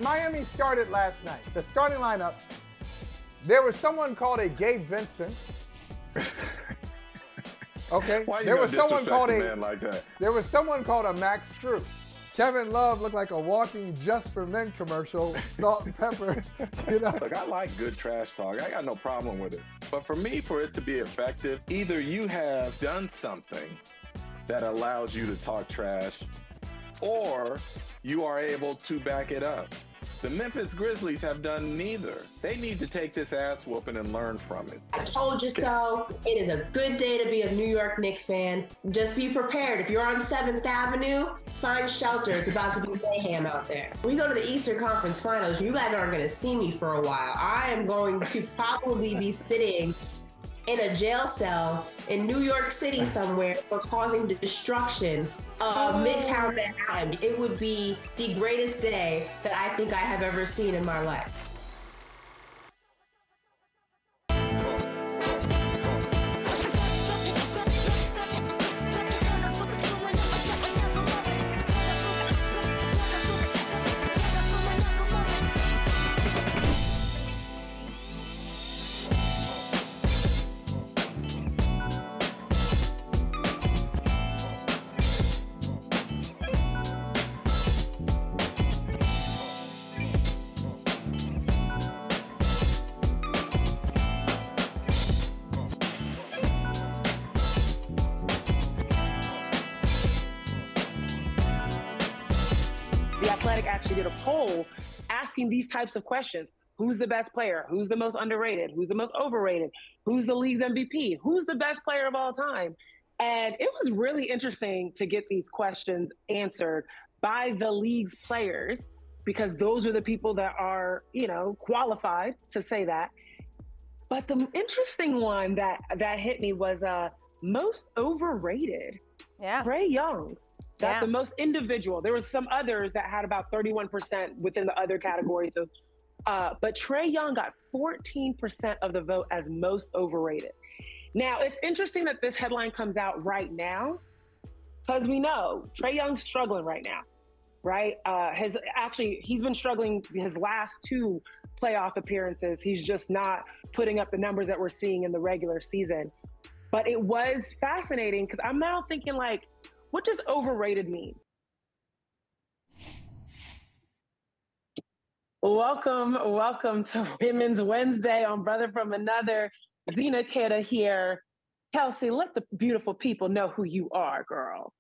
Miami started last night. The starting lineup, there was someone called a Gabe Vincent. Okay. Why There you was someone called a man like that? There was someone called a Max Strus. Kevin Love looked like a walking Just for Men commercial, salt and pepper. You know. Look, I like good trash talk. I got no problem with it. But for me, for it to be effective, either you have done something that allows you to talk trash, or you are able to back it up. The Memphis Grizzlies have done neither. They need to take this ass whooping and learn from it. I told you so. It is a good day to be a New York Knicks fan. Just be prepared. If you're on 7th Avenue, find shelter. It's about to be mayhem out there. When we go to the Eastern Conference Finals, you guys aren't going to see me for a while. I am going to probably be sitting in a jail cell in New York City somewhere for causing destruction of Midtown Manhattan. It would be the greatest day that I think I have ever seen in my life. Actually did a poll asking these types of questions. Who's the best player? Who's the most underrated? Who's the most overrated? Who's the league's MVP? Who's the best player of all time? And it was really interesting to get these questions answered by the league's players, because those are the people that are, you know, qualified to say that. But the interesting one that hit me was most overrated. Yeah. Trae Young. That's the most individual. There was some others that had about 31% within the other categories. So, but Trae Young got 14% of the vote as most overrated. Now, it's interesting that this headline comes out right now, because we know Trae Young's struggling right now, right? He's been struggling his last 2 playoff appearances. He's just not putting up the numbers that we're seeing in the regular season. But it was fascinating, because I'm now thinking, like, what does overrated mean? Welcome to Women's Wednesday on Brother from Another. Zena and Keita here. Kelsey, let the beautiful people know who you are, girl.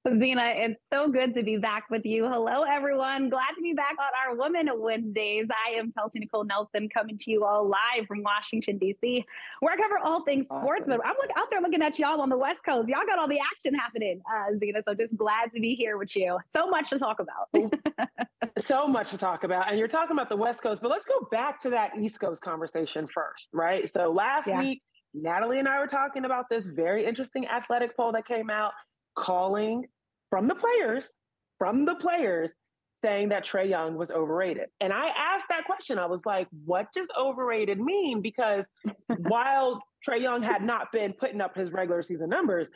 Zena, it's so good to be back with you. Hello, everyone. Glad to be back on our Women Wednesdays. I am Kelsey Nicole Nelson, coming to you all live from Washington, D.C., where I cover all things sports. But I'm out there looking at y'all on the West Coast. Y'all got all the action happening, Zena. So just glad to be here with you. So much to talk about. So much to talk about. And you're talking about the West Coast, but let's go back to that East Coast conversation first, right? So last week, Natalie and I were talking about this very interesting athletic poll that came out, calling from the players saying that Trae Young was overrated. And I asked that question. I was like, what does overrated mean? Because while Trae Young had not been putting up his regular season numbers,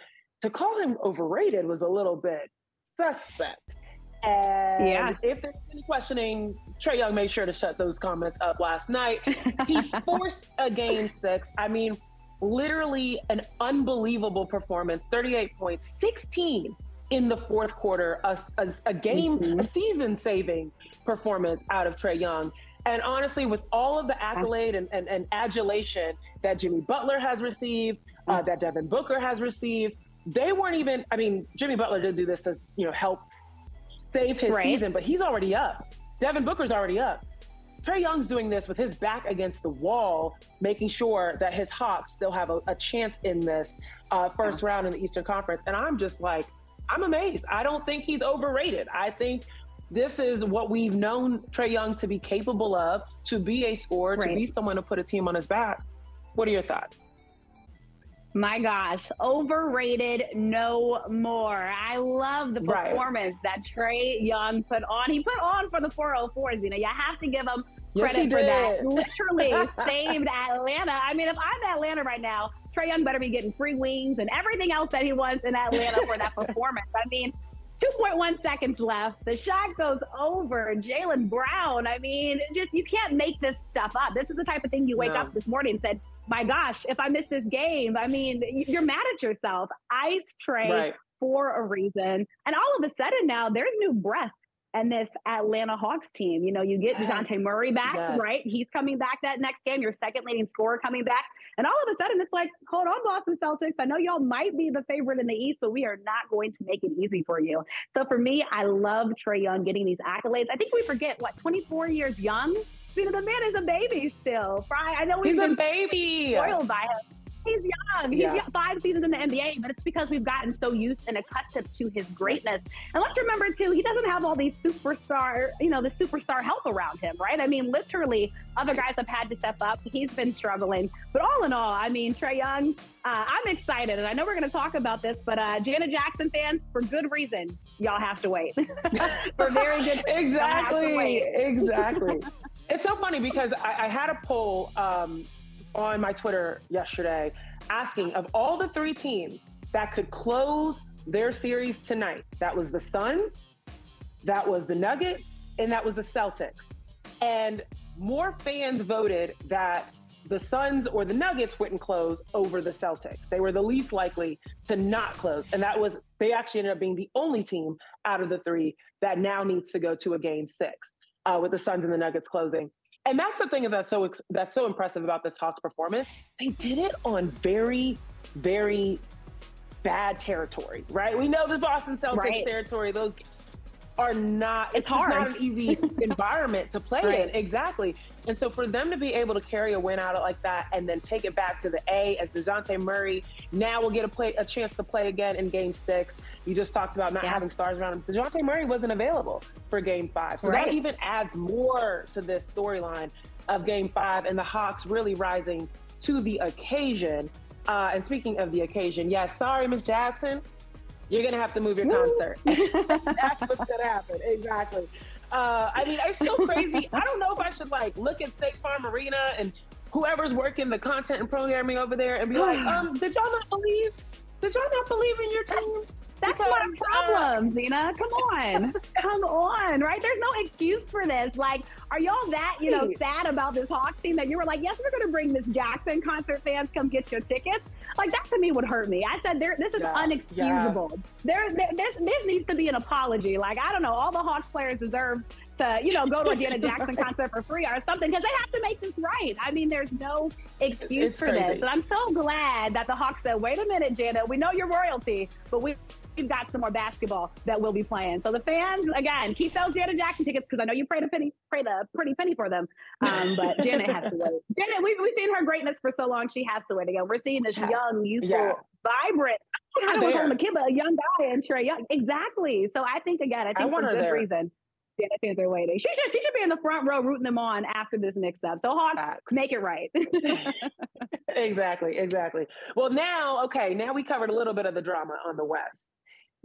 to call him overrated was a little bit suspect. And if there's any questioning, Trae Young made sure to shut those comments up last night. He forced a game 6. I mean, literally an unbelievable performance, 38 points, 16 in the fourth quarter, a season-saving performance out of Trae Young. And honestly, with all of the accolade and adulation that Jimmy Butler has received, that Devin Booker has received, they weren't even, I mean, Jimmy Butler did do this to, you know, help save his season, but he's already up. Devin Booker's already up. Trae Young's doing this with his back against the wall, making sure that his Hawks still have a chance in this first round in the Eastern Conference. And I'm just like, I'm amazed. I don't think he's overrated. I think this is what we've known Trae Young to be capable of, to be a scorer, to be someone to put a team on his back. What are your thoughts? My gosh, overrated no more. I love the performance that Trae Young put on. He put on for the 404s, you know. You have to give him credit for that. Literally saved Atlanta. I mean, if I'm Atlanta right now, Trae Young better be getting free wings and everything else that he wants in Atlanta for that performance. I mean, 2.1 seconds left. The shot goes over. Jaylen Brown. I mean, you can't make this stuff up. This is the type of thing you wake up this morning and said, my gosh, if I miss this game, I mean, you're mad at yourself. Ice Trae for a reason. And all of a sudden now there's new breath in this Atlanta Hawks team. You know, you get DeJounte Murray back, right? He's coming back that next game, your second leading scorer coming back. And all of a sudden it's like, hold on, Boston Celtics. I know y'all might be the favorite in the East, but we are not going to make it easy for you. So for me, I love Trae Young getting these accolades. I think we forget, 24 years young? You know, the man is a baby still. I know he's a baby. Spoiled by him. He's young. He's 5 seasons in the NBA, but it's because we've gotten so used and accustomed to his greatness. And let's remember, too, he doesn't have all these the superstar help around him, right? I mean, literally, other guys have had to step up. He's been struggling. But all in all, I mean, Trae Young, I'm excited. And I know we're going to talk about this, but Janet Jackson fans, for good reason, y'all have to wait. For very good reason. Exactly. It's so funny because I had a poll on my Twitter yesterday asking, of all the 3 teams that could close their series tonight, that was the Suns, that was the Nuggets, and that was the Celtics. And more fans voted that the Suns or the Nuggets wouldn't close over the Celtics. They were the least likely to not close. And they actually ended up being the only team out of the 3 that now needs to go to a game 6 with the Suns and the Nuggets closing. And that's the thing that's so impressive about this Hawks performance. They did it on very, very bad territory, right? We know the Boston Celtics territory. Those are not, it's just not an easy environment to play in. Exactly. And so for them to be able to carry a win out like that and then take it back to the A as DeJounte Murray now will get a chance to play again in game 6. You just talked about not having stars around him. DeJounte Murray wasn't available for game 5. So that even adds more to this storyline of game 5 and the Hawks really rising to the occasion. And speaking of the occasion, sorry, Miss Jackson, you're going to have to move your concert. That's what's going to happen. Exactly. I mean, it's so crazy. I don't know if I should look at State Farm Arena and whoever's working the content and programming over there and be like, did y'all not believe in your team? That's my problem, Zena. Come on, right? There's no excuse for this. Are y'all that, sad about this Hawks team that you were like, yes, we're going to bring Miss Jackson concert fans, come get your tickets? That to me would hurt me. I said, this is unexcusable. This needs to be an apology. I don't know, all the Hawks players deserve to, go to a Janet Jackson concert for free or something because they have to make this right. I mean, there's no excuse for this. But I'm so glad that the Hawks said, wait a minute, Janet, we know you're royalty, but we've got some more basketball that we'll be playing. So the fans, again, keep those Janet Jackson tickets because I know you pray the pretty penny for them. But Janet has to wait. Janet, we've seen her greatness for so long. She has to wait again. We're seeing this young, youthful, vibrant, I don't want to kid, but a young guy and Trae Young. Exactly. So I think for good reason. Janet fans are waiting. She should be in the front row rooting them on after this mix-up. So Hawks, make it right. Exactly. Well, now we covered a little bit of the drama on the West.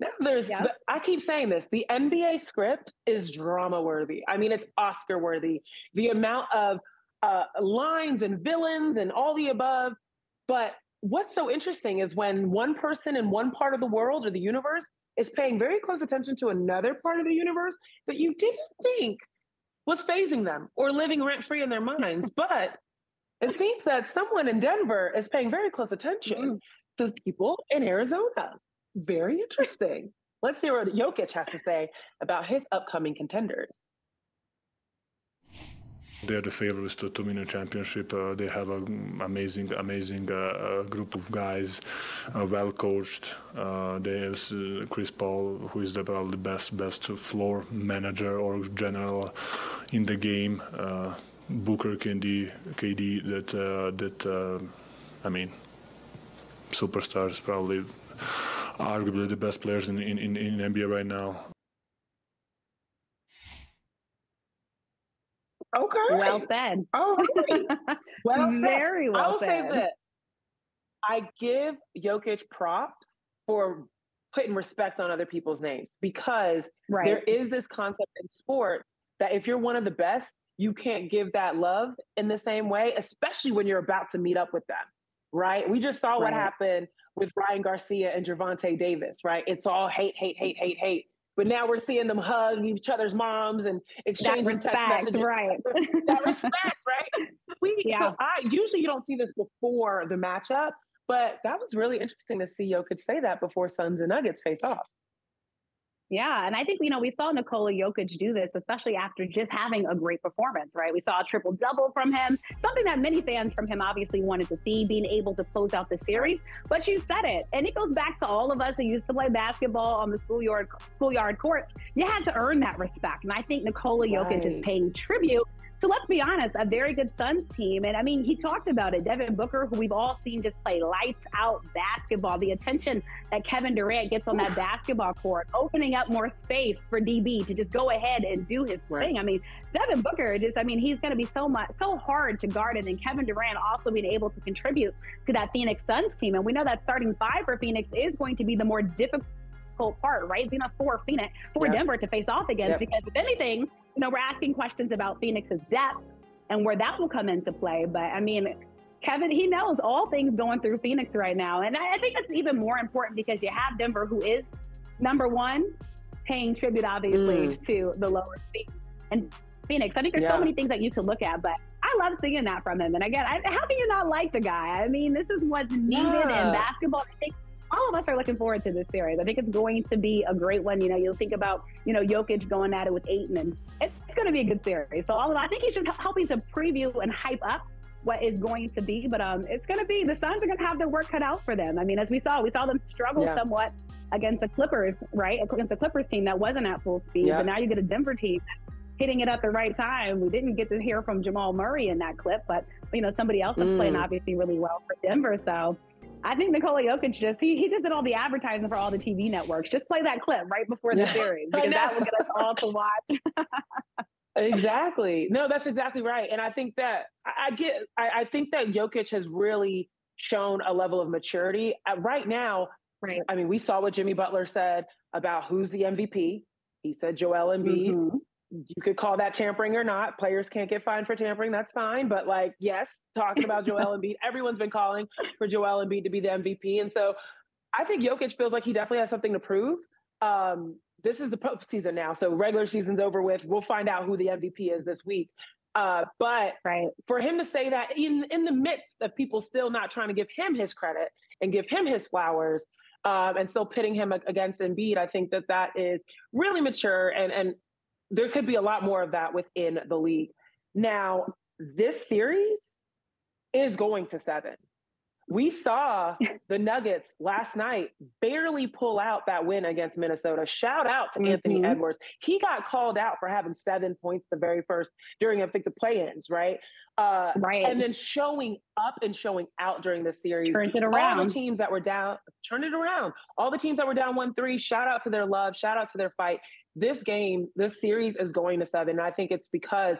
Now I keep saying this, the NBA script is drama-worthy. I mean, it's Oscar-worthy. The amount of lines and villains and all the above. But what's so interesting is when one person in one part of the world or the universe is paying very close attention to another part of the universe that you didn't think was phasing them or living rent-free in their minds. But it seems that someone in Denver is paying very close attention to people in Arizona. Very interesting. Let's see what Jokic has to say about his upcoming contenders. They're the favorites to win a championship. They have an amazing group of guys, well coached. They have Chris Paul, who is probably the best floor manager or general in the game. Booker, KD, superstars, probably arguably the best players in NBA right now. Okay. Well said. All right. Well said. Very well I'll say that I give Jokic props for putting respect on other people's names because there is this concept in sports that if you're one of the best, you can't give that love in the same way, especially when you're about to meet up with them, right? We just saw what happened with Ryan Garcia and Gervonta Davis, right? It's all hate. but now we're seeing them hug each other's moms and exchanging text messages. Right. That respect, right? So usually you don't see this before the matchup, but that was really interesting to see Jokic say that before Suns and Nuggets face off. Yeah, and I think, we saw Nikola Jokic do this, especially after just having a great performance, right? We saw a triple-double from him, something that many fans from him obviously wanted to see, being able to close out the series. But you said it, and it goes back to all of us who used to play basketball on the schoolyard courts. You had to earn that respect, and I think Nikola Jokic is paying tribute. So let's be honest, a very good Suns team. And I mean, he talked about it. Devin Booker, who we've all seen just play lights out basketball, the attention that Kevin Durant gets on that basketball court, opening up more space for DB to just go ahead and do his thing. I mean, Devin Booker, he's going to be so hard to guard. And then Kevin Durant also being able to contribute to that Phoenix Suns team. And we know that starting five for Phoenix is going to be the more difficult part, right? Zena for Denver to face off against, because if anything, we're asking questions about Phoenix's depth and where that will come into play. But I mean, Kevin, he knows all things going through Phoenix right now. And I think that's even more important because you have Denver, who is number one, paying tribute, obviously, to the lower seed. And Phoenix, I think there's so many things that you could look at, but I love seeing that from him. And again, how can you not like the guy? I mean, this is what's needed in basketball. I think all of us are looking forward to this series. I think it's going to be a great one. You'll think about, Jokic going at it with Ayton, and it's going to be a good series. So I think he should helping to preview and hype up what is going to be. But it's going to be, the Suns are going to have their work cut out for them. I mean, as we saw them struggle somewhat against the Clippers, right? Against the Clippers team that wasn't at full speed. But now you get a Denver team hitting it at the right time. We didn't get to hear from Jamal Murray in that clip, but somebody else is playing obviously really well for Denver. So I think Nikola Jokic he just did all the advertising for all the TV networks. Just play that clip right before the series, because that will get us all to watch. Exactly. No, that's exactly right. And I think that I think that Jokic has really shown a level of maturity right now. Right. I mean, we saw what Jimmy Butler said about who's the MVP. He said Joel Embiid. You could call that tampering or not. Players can't get fined for tampering. That's fine. But yes, talking about Joel Embiid, everyone's been calling for Joel Embiid to be the MVP. And so I think Jokic feels like he definitely has something to prove. This is the postseason now. So regular season's over with. We'll find out who the MVP is this week. But for him to say that in the midst of people still not trying to give him his credit and give him his flowers, and still pitting him against Embiid, I think that is really mature, and there could be a lot more of that within the league. Now, this series is going to 7. We saw the Nuggets last night barely pull out that win against Minnesota. Shout out to Anthony Edwards. He got called out for having 7 points the very first during, I think, the play-ins, right? And then showing up and showing out during the series. Turned it around. All the teams that were down, turned it around. All the teams that were down 1-3, shout out to their love, shout out to their fight. This series is going to 7. And I think it's because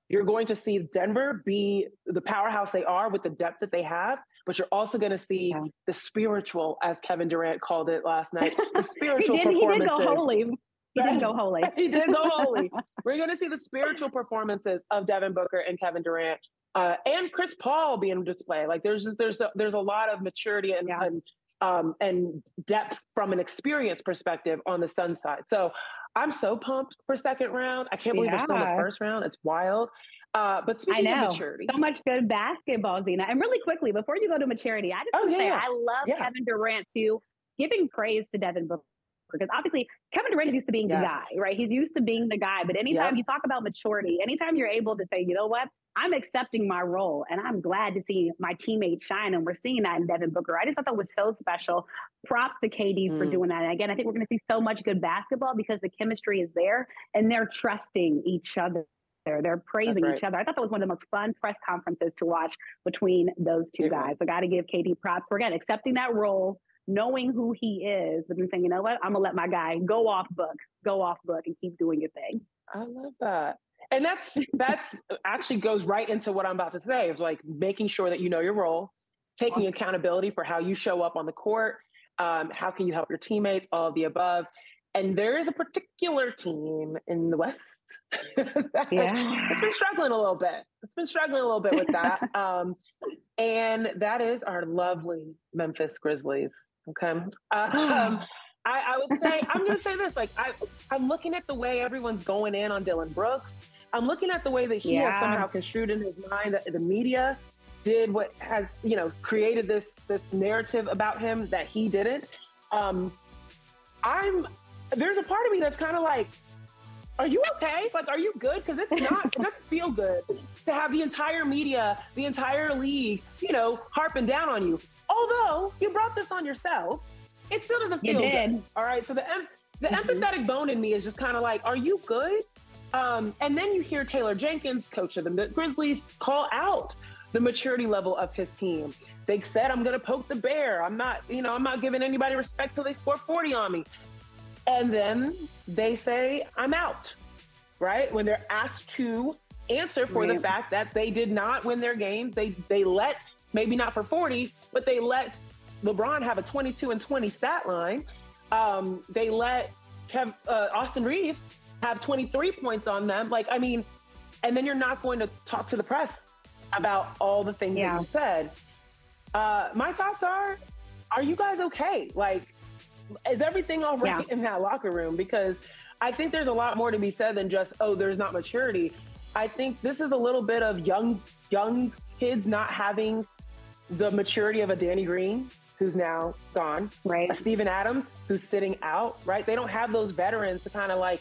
you're going to see Denver be the powerhouse they are with the depth that they have, but you're also going to see the spiritual, as Kevin Durant called it last night, the spiritual performances. He did go holy. He did go holy. He did go holy. We're going to see the spiritual performances of Devin Booker and Kevin Durant, and Chris Paul being on display. There's a lot of maturity and depth from an experience perspective on the Suns side. So I'm so pumped for second round. I can't believe they're still in the first round. It's wild. But speaking of maturity. So much good basketball, Zena. And really quickly, before you go to maturity, I just want to say I love Kevin Durant too, giving praise to Devin Booker. Because obviously Kevin Durant is used to being the guy, right? He's used to being the guy. But anytime you talk about maturity, anytime you're able to say, you know what, I'm accepting my role and I'm glad to see my teammates shine. And we're seeing that in Devin Booker. I just thought that was so special. Props to KD for doing that. And again, I think we're going to see so much good basketball because the chemistry is there and they're trusting each other. They're praising each other. I thought that was one of the most fun press conferences to watch between those two guys. So got to give KD props for, again, accepting that role, knowing who he is, but then saying, you know what, I'm going to let my guy go off book and keep doing your thing. I love that. And that's actually goes right into what I'm about to say. It's like making sure that you know your role, taking accountability for how you show up on the court. How can you help your teammates, all of the above. And there is a particular team in the West it's been struggling a little bit. With that. And that is our lovely Memphis Grizzlies. Okay. I would say, I'm going to say this, like, I'm looking at the way everyone's going in on Dillon Brooks. I'm looking at the way that he has somehow construed in his mind that the media did what has, created this narrative about him that he didn't. There's a part of me that's kind of like, are you okay? Like, are you good? Because it doesn't feel good to have the entire media, the entire league, harping down on you. Although you brought this on yourself, it still doesn't feel good. All right. So the empathetic bone in me is just kind of like, are you good? And then you hear Taylor Jenkins, coach of the Grizzlies, call out the maturity level of his team. They said, I'm going to poke the bear. I'm not giving anybody respect till they score 40 on me. And then they say, I'm out, right? When they're asked to answer for the fact that they did not win their games. They let, maybe not for 40, but they let LeBron have a 22-20 stat line. They let Austin Reeves have 23 points on them. And then you're not going to talk to the press about all the things that you said. My thoughts are you guys okay? Is everything all right in that locker room? Because I think there's a lot more to be said than just, there's not maturity. I think this is a little bit of young kids not having the maturity of a Danny Green, who's now gone, right? A Steven Adams, who's sitting out, right? They don't have those veterans to kind of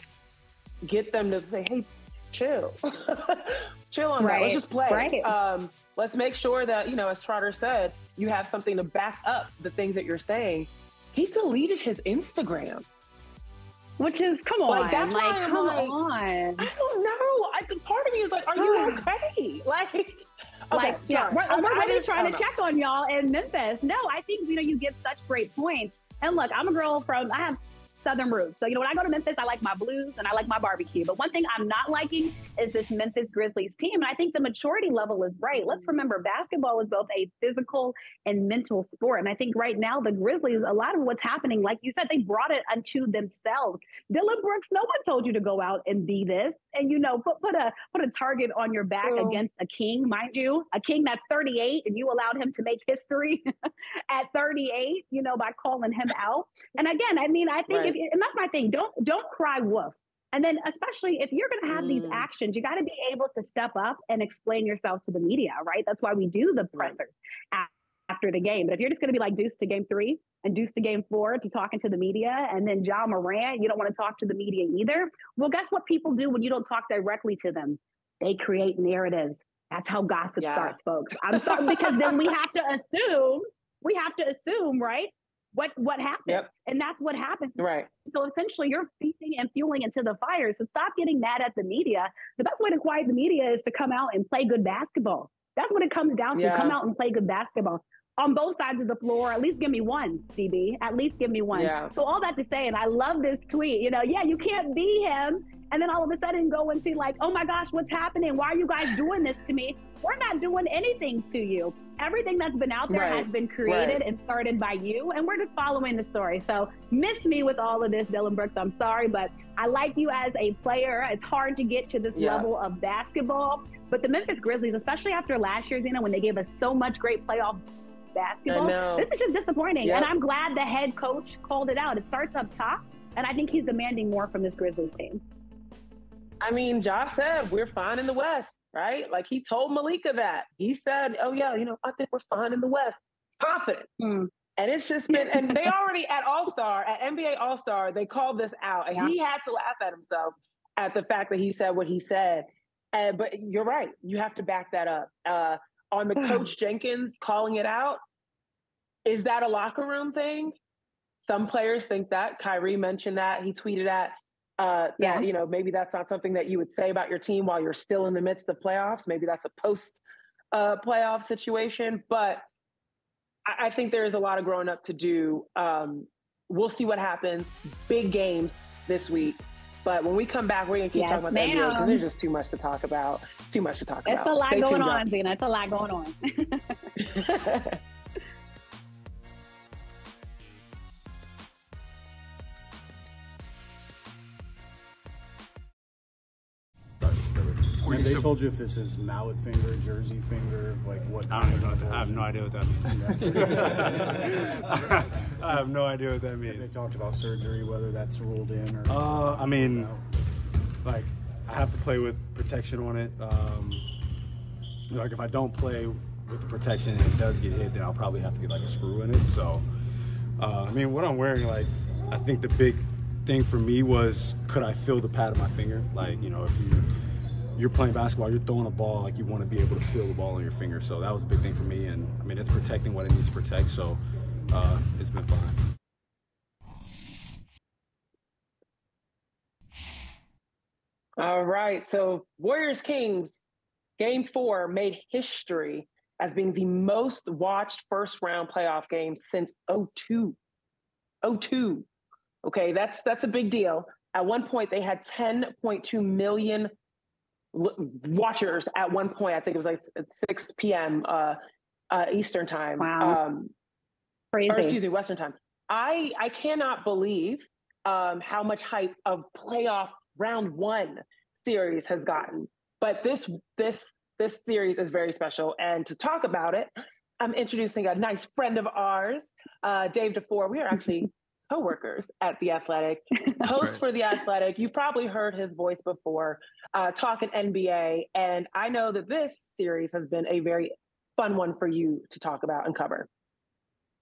get them to say, hey, chill. Chill on that. Let's just play. Right. Let's make sure that, as Trotter said, you have something to back up the things that you're saying. He deleted his Instagram. Which is, come on. That's why I'm come on. I don't know. Part of me is are you okay? We're really trying to check on y'all in Memphis. No, I think, you give such great points. And look, I'm a girl I have Southern roots. So, when I go to Memphis, I like my blues and I like my barbecue. But one thing I'm not liking is this Memphis Grizzlies team. And I think the maturity level is right. Let's remember, basketball is both a physical and mental sport. And I think right now, the Grizzlies, a lot of what's happening, like you said, they brought it unto themselves. Dillon Brooks, no one told you to go out and be this. And, put a target on your back against a king, mind you, a king that's 38, and you allowed him to make history at 38, by calling him out. And again, I think and that's my thing. Don't cry wolf. And then especially if you're going to have these actions, you got to be able to step up and explain yourself to the media, right? That's why we do the pressers after the game. But if you're just going to be deuce to game 3 and deuce to game 4 to talking to the media, and then John Morant, you don't want to talk to the media either. Well, guess what people do when you don't talk directly to them? They create narratives. That's how gossip starts, folks. I'm sorry, because then we have to assume, right? What happened. Yep. And that's what happened. Right. So essentially you're feeding and fueling into the fire. So stop getting mad at the media. The best way to quiet the media is to come out and play good basketball. That's what it comes down to. Come out and play good basketball on both sides of the floor. At least give me one, DB. At least give me one. Yeah. So all that to say, and I love this tweet, you can't be him. And then all of a sudden go into oh my gosh, what's happening? Why are you guys doing this to me? We're not doing anything to you. Everything that's been out there has been created and started by you, and we're just following the story. So miss me with all of this, Dillon Brooks. I'm sorry, but I like you as a player. It's hard to get to this level of basketball. But the Memphis Grizzlies, especially after last year, Zena, when they gave us so much great playoff basketball, this is just disappointing. Yep. And I'm glad the head coach called it out. It starts up top, and I think he's demanding more from this Grizzlies team. Josh said, we're fine in the West, right? He told Malika that. He said, I think we're fine in the West. Confident. And it's just been, and they already at NBA All-Star, they called this out. And he had to laugh at himself at the fact that he said what he said. But you're right. You have to back that up. On the Coach Jenkins calling it out, is that a locker room thing? Some players think that. Kyrie mentioned that. He tweeted that. That, maybe that's not something that you would say about your team while you're still in the midst of playoffs. Maybe that's a post playoff situation. But I think there is a lot of growing up to do. We'll see what happens. Big games this week. But when we come back, we're going to keep talking about the NBA because there's just too much to talk about. It's a lot going on, Zena. It's a lot going on. Have they told you if this is mallet finger, jersey finger, like what? I don't even know what that. I have no idea what that means. I have no idea what that means. Have they talked about surgery, whether that's ruled in or? I mean, like I have to play with protection on it. Like if I don't play with the protection and it does get hit, then I'll probably have to get like a screw in it. So, I mean, what I'm wearing, like, I think the big thing for me was, could I feel the pad of my finger? Like, you know, if you're playing basketball, you're throwing a ball, like you want to be able to feel the ball on your finger. So that was a big thing for me. And I mean, it's protecting what it needs to protect. So it's been fine. All right. So Warriors Kings Game 4 made history as being the most watched first round playoff game since 2002. 2002. Okay, that's a big deal. At one point, they had 10.2 million watchers at one point. I think it was like at 6 p.m. Eastern time. Wow. Crazy. Or excuse me, Western time. I cannot believe how much hype of playoff round 1 series has gotten. But this series is very special. And to talk about it, I'm introducing a nice friend of ours, Dave DuFour. We are actually co-workers at The Athletic, host for The Athletic. You've probably heard his voice before, talking NBA. And I know that this series has been a very fun one for you to talk about and cover.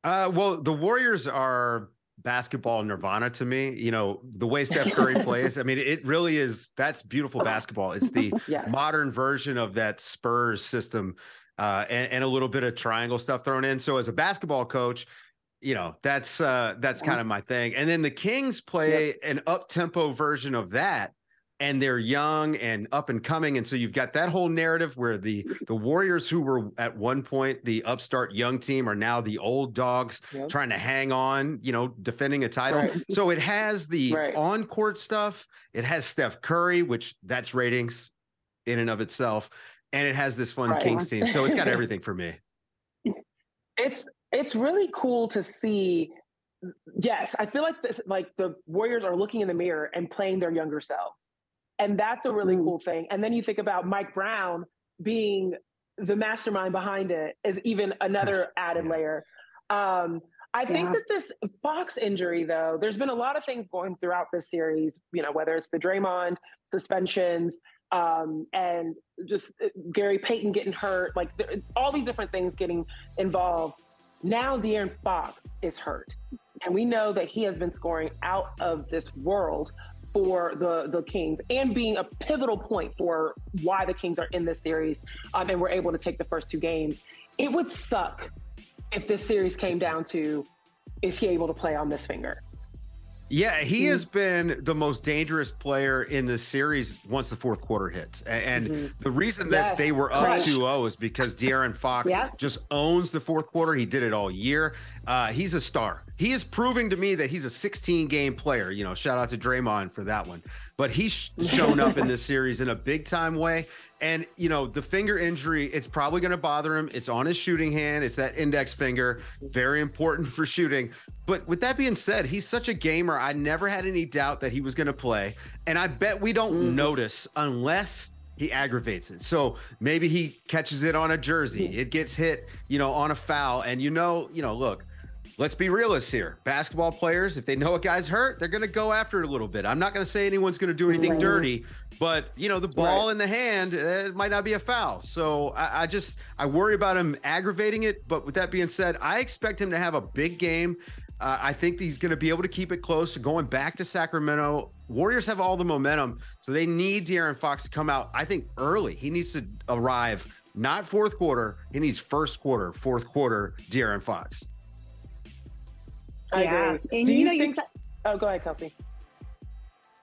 Well, the Warriors are basketball nirvana to me. You know, the way Steph Curry plays, I mean, it really is, that's beautiful basketball. It's the modern version of that Spurs system, and a little bit of triangle stuff thrown in. So as a basketball coach, you know, that's kind of my thing. And then the Kings play an up-tempo version of that, and they're young and up and coming. And so you've got that whole narrative where the Warriors, who were at one point the upstart young team, are now the old dogs trying to hang on, you know, defending a title. Right. So it has the on-court stuff. It has Steph Curry, which that's ratings in and of itself. And it has this fun Kings team. So it's got everything for me. It's really cool to see. Yes, I feel like this, like the Warriors are looking in the mirror and playing their younger selves. And that's a really cool thing. And then you think about Mike Brown being the mastermind behind it is even another added layer. I think that this Fox injury, though, there's been a lot of things going throughout this series, you know, whether it's the Draymond suspensions, and just Gary Payton getting hurt, like all these different things getting involved. Now De'Aaron Fox is hurt. And we know that he has been scoring out of this world for the Kings and being a pivotal point for why the Kings are in this series, and were able to take the first 2 games. It would suck if this series came down to, is he able to play on this finger? Yeah, he has been the most dangerous player in this series once the fourth quarter hits. And the reason that they were up 2-0 is because De'Aaron Fox just owns the fourth quarter. He did it all year. He's a star. He is proving to me that he's a 16-game player. You know, shout out to Draymond for that one. But he's shown up in this series in a big-time way. And, you know, the finger injury, it's probably going to bother him. It's on his shooting hand. It's that index finger. Very important for shooting. But with that being said, he's such a gamer. I never had any doubt that he was going to play. And I bet we don't notice unless he aggravates it. So maybe he catches it on a jersey. It gets hit, you know, on a foul. And, you know, look, let's be realists here. Basketball players, if they know a guy's hurt, they're going to go after it a little bit. I'm not going to say anyone's going to do anything dirty, but, you know, the ball in the hand, it might not be a foul. So I worry about him aggravating it. But with that being said, I expect him to have a big game. I think he's going to be able to keep it close. Going back to Sacramento, Warriors have all the momentum, so they need De'Aaron Fox to come out, I think, early. He needs to arrive, not fourth quarter. He needs first quarter, fourth quarter, De'Aaron Fox. I agree. Do you think oh, go ahead, Kelsey.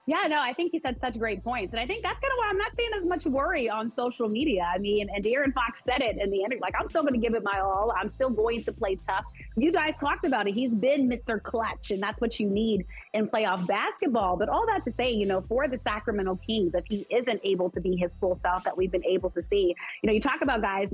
Yeah, no, I think he said such great points. And I think that's kind of why I'm not seeing as much worry on social media. I mean, and De'Aaron Fox said it in the interview, like, I'm still going to give it my all. I'm still going to play tough. You guys talked about it. He's been Mr. Clutch, and that's what you need in playoff basketball. But all that to say, you know, for the Sacramento Kings, if he isn't able to be his full self that we've been able to see, you know, you talk about guys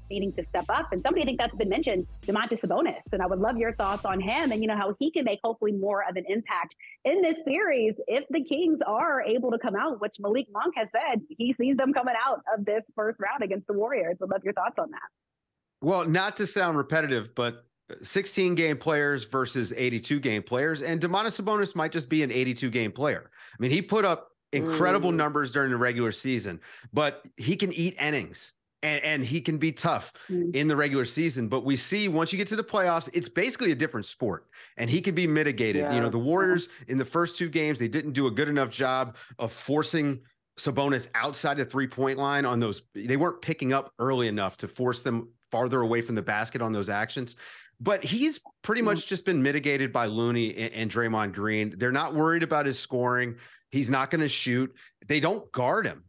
needing to step up, and somebody I think that's been mentioned, Domantas Sabonis. And I would love your thoughts on him and, you know, how he can make hopefully more of an impact in this series if the Kings Kings are able to come out, which Malik Monk has said he sees them coming out of this first round against the Warriors. Would love your thoughts on that. Well, not to sound repetitive, but 16-game players versus 82-game players, and Domantas Sabonis might just be an 82-game player. I mean, he put up incredible numbers during the regular season, but he can eat innings. And he can be tough in the regular season. But we see once you get to the playoffs, it's basically a different sport. And he can be mitigated. Yeah. You know, the Warriors in the first 2 games, they didn't do a good enough job of forcing Sabonis outside the 3-point line on those. They weren't picking up early enough to force them farther away from the basket on those actions. But he's pretty much just been mitigated by Looney and Draymond Green. They're not worried about his scoring. He's not going to shoot. They don't guard him.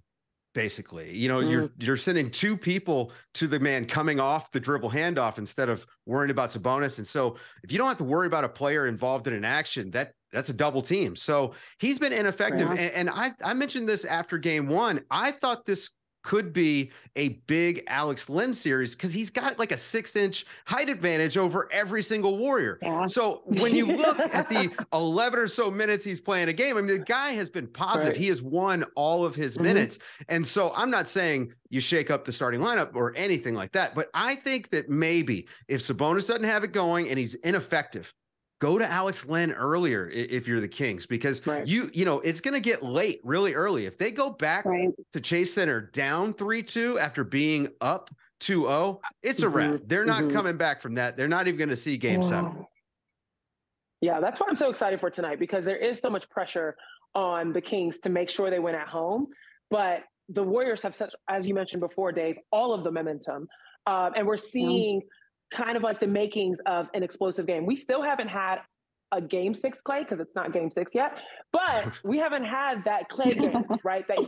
Basically, you know, you're sending 2 people to the man coming off the dribble handoff instead of worrying about Sabonis. And so if you don't have to worry about a player involved in an action, that's a double team. So he's been ineffective. Yeah. And I mentioned this after game 1. I thought this could be a big Alex Len series because he's got like a 6-inch height advantage over every single Warrior. Yeah. So when you look at the 11 or so minutes he's playing a game, I mean, the guy has been positive. Right. He has won all of his minutes. And so I'm not saying you shake up the starting lineup or anything like that, but I think that maybe if Sabonis doesn't have it going and he's ineffective, go to Alex Len earlier if you're the Kings, because you know, it's going to get late really early. If they go back to Chase Center down 3-2 after being up 2-0, it's a wrap. They're not coming back from that. They're not even going to see game 7. Yeah, that's why I'm so excited for tonight, because there is so much pressure on the Kings to make sure they win at home. But the Warriors have such, as you mentioned before, Dave, all of the momentum. And we're seeing kind of like the makings of an explosive game. We still haven't had a game 6 Clay, because it's not game 6 yet, but we haven't had that Clay game, right? That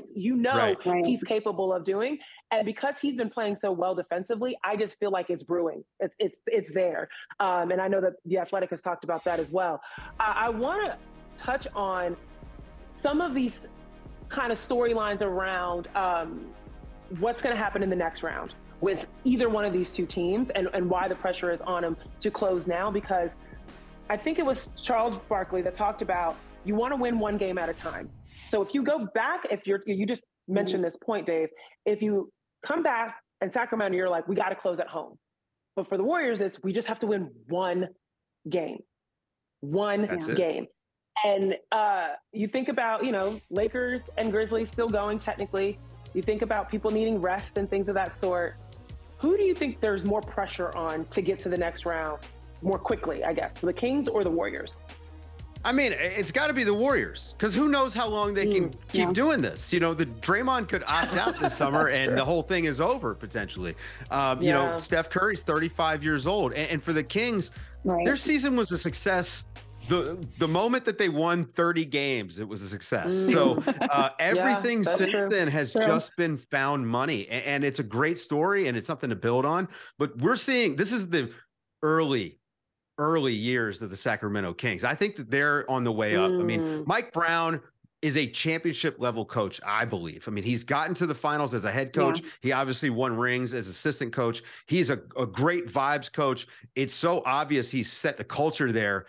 he's capable of doing. And because he's been playing so well defensively, I just feel like it's brewing. It's there. And I know that The Athletic has talked about that as well. I want to touch on some of these kind of storylines around what's going to happen in the next round with either one of these 2 teams, and why the pressure is on them to close now, because I think it was Charles Barkley that talked about you want to win 1 game at a time. So if you go back, you just mentioned this point, Dave, if you come back and Sacramento, you're like, we got to close at home. But for the Warriors, we just have to win 1 game. One game. And you think about, you know, Lakers and Grizzlies still going technically. You think about people needing rest and things of that sort. Who do you think there's more pressure on to get to the next round more quickly, I guess, for the Kings or the Warriors? I mean, it's got to be the Warriors, because who knows how long they can keep doing this. You know, the Draymond could opt out this summer and the whole thing is over potentially. You know, Steph Curry's 35 years old. And for the Kings, their season was a success. The moment that they won 30 games, it was a success. So everything since then has just been found money. And it's a great story and it's something to build on. But we're seeing, this is the early years of the Sacramento Kings. I think that they're on the way up. I mean, Mike Brown is a championship level coach, I believe. I mean, he's gotten to the finals as a head coach. He obviously won rings as assistant coach. He's a great vibes coach. It's so obvious he's set the culture there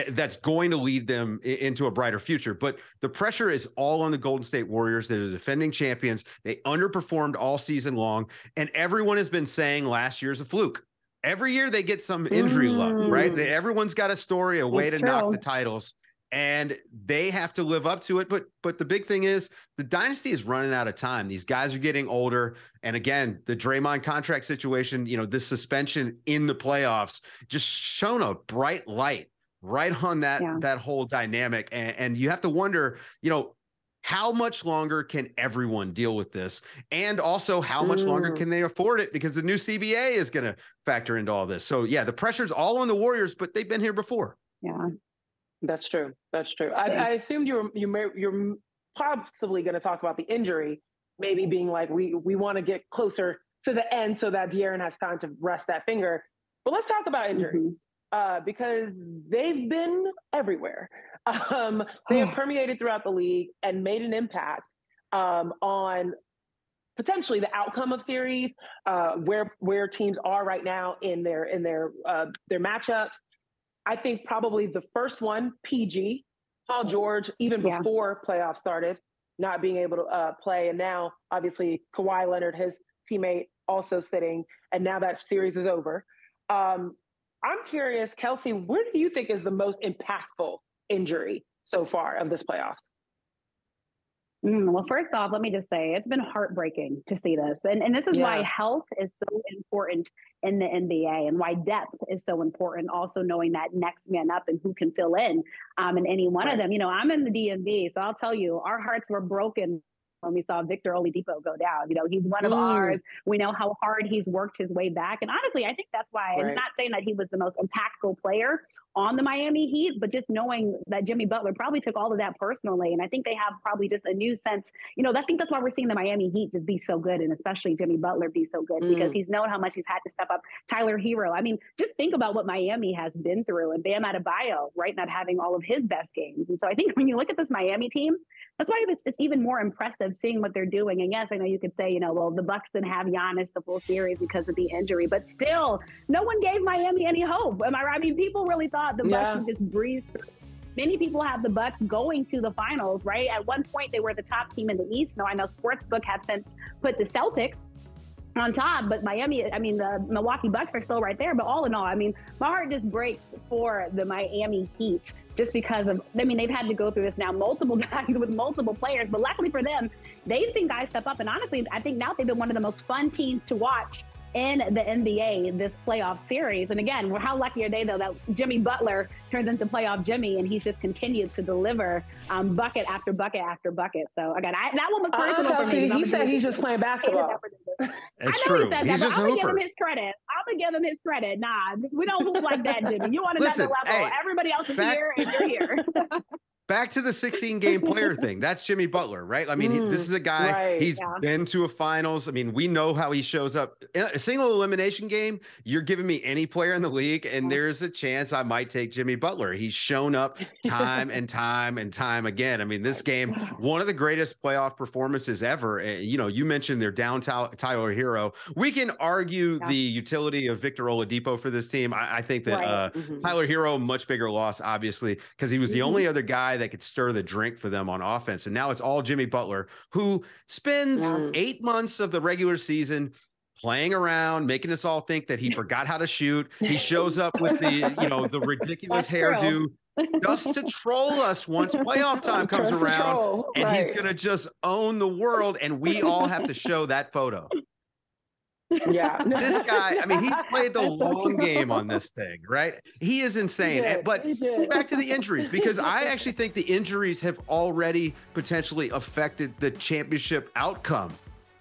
that's going to lead them into a brighter future. But the pressure is all on the Golden State Warriors. They're the defending champions. They underperformed all season long. And everyone has been saying last year's a fluke. Every year they get some injury luck, right? Everyone's got a story, a way to knock the titles, and they have to live up to it. But the big thing is the dynasty is running out of time. These guys are getting older. And again, the Draymond contract situation, you know, this suspension in the playoffs just shone a bright light right on that whole dynamic. And you have to wonder, you know, how much longer can everyone deal with this? And also how much longer can they afford it? Because the new CBA is going to factor into all this. So yeah, the pressure's all on the Warriors, but they've been here before. Yeah, that's true. That's true. I assumed you're possibly going to talk about the injury, maybe being like, we want to get closer to the end so that De'Aaron has time to rest that finger. But let's talk about injuries. Because they've been everywhere. They have permeated throughout the league and made an impact on potentially the outcome of series, where teams are right now in their matchups. I think probably the first one, PG, Paul George, even before playoffs started, not being able to play. And now, obviously, Kawhi Leonard, his teammate, also sitting. And now that series is over. I'm curious, Kelsey, what do you think is the most impactful injury so far of this playoffs? Well, first off, let me just say it's been heartbreaking to see this. And this is why health is so important in the NBA and why depth is so important. Also knowing that next man up and who can fill in any one of them. You know, I'm in the DMV, so I'll tell you, our hearts were broken when we saw Victor Oladipo go down. You know, he's one of ours. We know how hard he's worked his way back. And honestly, I think that's why, I'm not saying that he was the most impactful player on the Miami Heat, but just knowing that Jimmy Butler probably took all of that personally. And I think they have probably just a new sense, you know, I think that's why we're seeing the Miami Heat just be so good, and especially Jimmy Butler be so good because he's known how much he's had to step up. Tyler Herro, I mean, just think about what Miami has been through, and Bam Adebayo, right, not having all of his best games. And so I think when you look at this Miami team, that's why it's even more impressive seeing what they're doing. And yes, I know you could say, you know, well, the Bucks didn't have Giannis the full series because of the injury, but still, no one gave Miami any hope. Am I right? I mean, people really thought the Bucks would just breeze through. Many people have the Bucks going to the finals, right? At one point, they were the top team in the East. Now, I know Sportsbook have since put the Celtics on top, but Miami, I mean, the Milwaukee Bucks are still right there. But all in all, I mean, my heart just breaks for the Miami Heat just because of, I mean, they've had to go through this now multiple times with multiple players. But luckily for them, they've seen guys step up. And honestly, I think now they've been one of the most fun teams to watch in the NBA this playoff series. And again, how lucky are they, though, that Jimmy Butler turns into playoff Jimmy and he's just continued to deliver bucket after bucket after bucket. So again, that one was personal for me. He said he's just playing basketball. It's true. He's just a hooper. I'm going to give him his credit. Nah, we don't hoop like that, Jimmy. You want another level. Hey, everybody else is here and you're here. Back to the 16-game player thing. That's Jimmy Butler, right? I mean, this is a guy, he's been to a finals. I mean, we know how he shows up. In a single elimination game, you're giving me any player in the league, and there's a chance I might take Jimmy Butler. He's shown up time and time and time again. I mean, this game, one of the greatest playoff performances ever. You know, you mentioned their down Tyler Herro. We can argue the utility of Victor Oladipo for this team. I think that Tyler Herro, much bigger loss, obviously, because he was the only other guy that could stir the drink for them on offense. And now it's all Jimmy Butler, who spends 8 months of the regular season playing around, making us all think that he forgot how to shoot. He shows up with the, you know, the ridiculous hairdo just to troll us once playoff time comes around. And he's going to just own the world. And we all have to show that photo. Yeah. This guy, I mean, he played the long game on this thing, right? He is insane. But back to the injuries, because I actually think the injuries have already potentially affected the championship outcome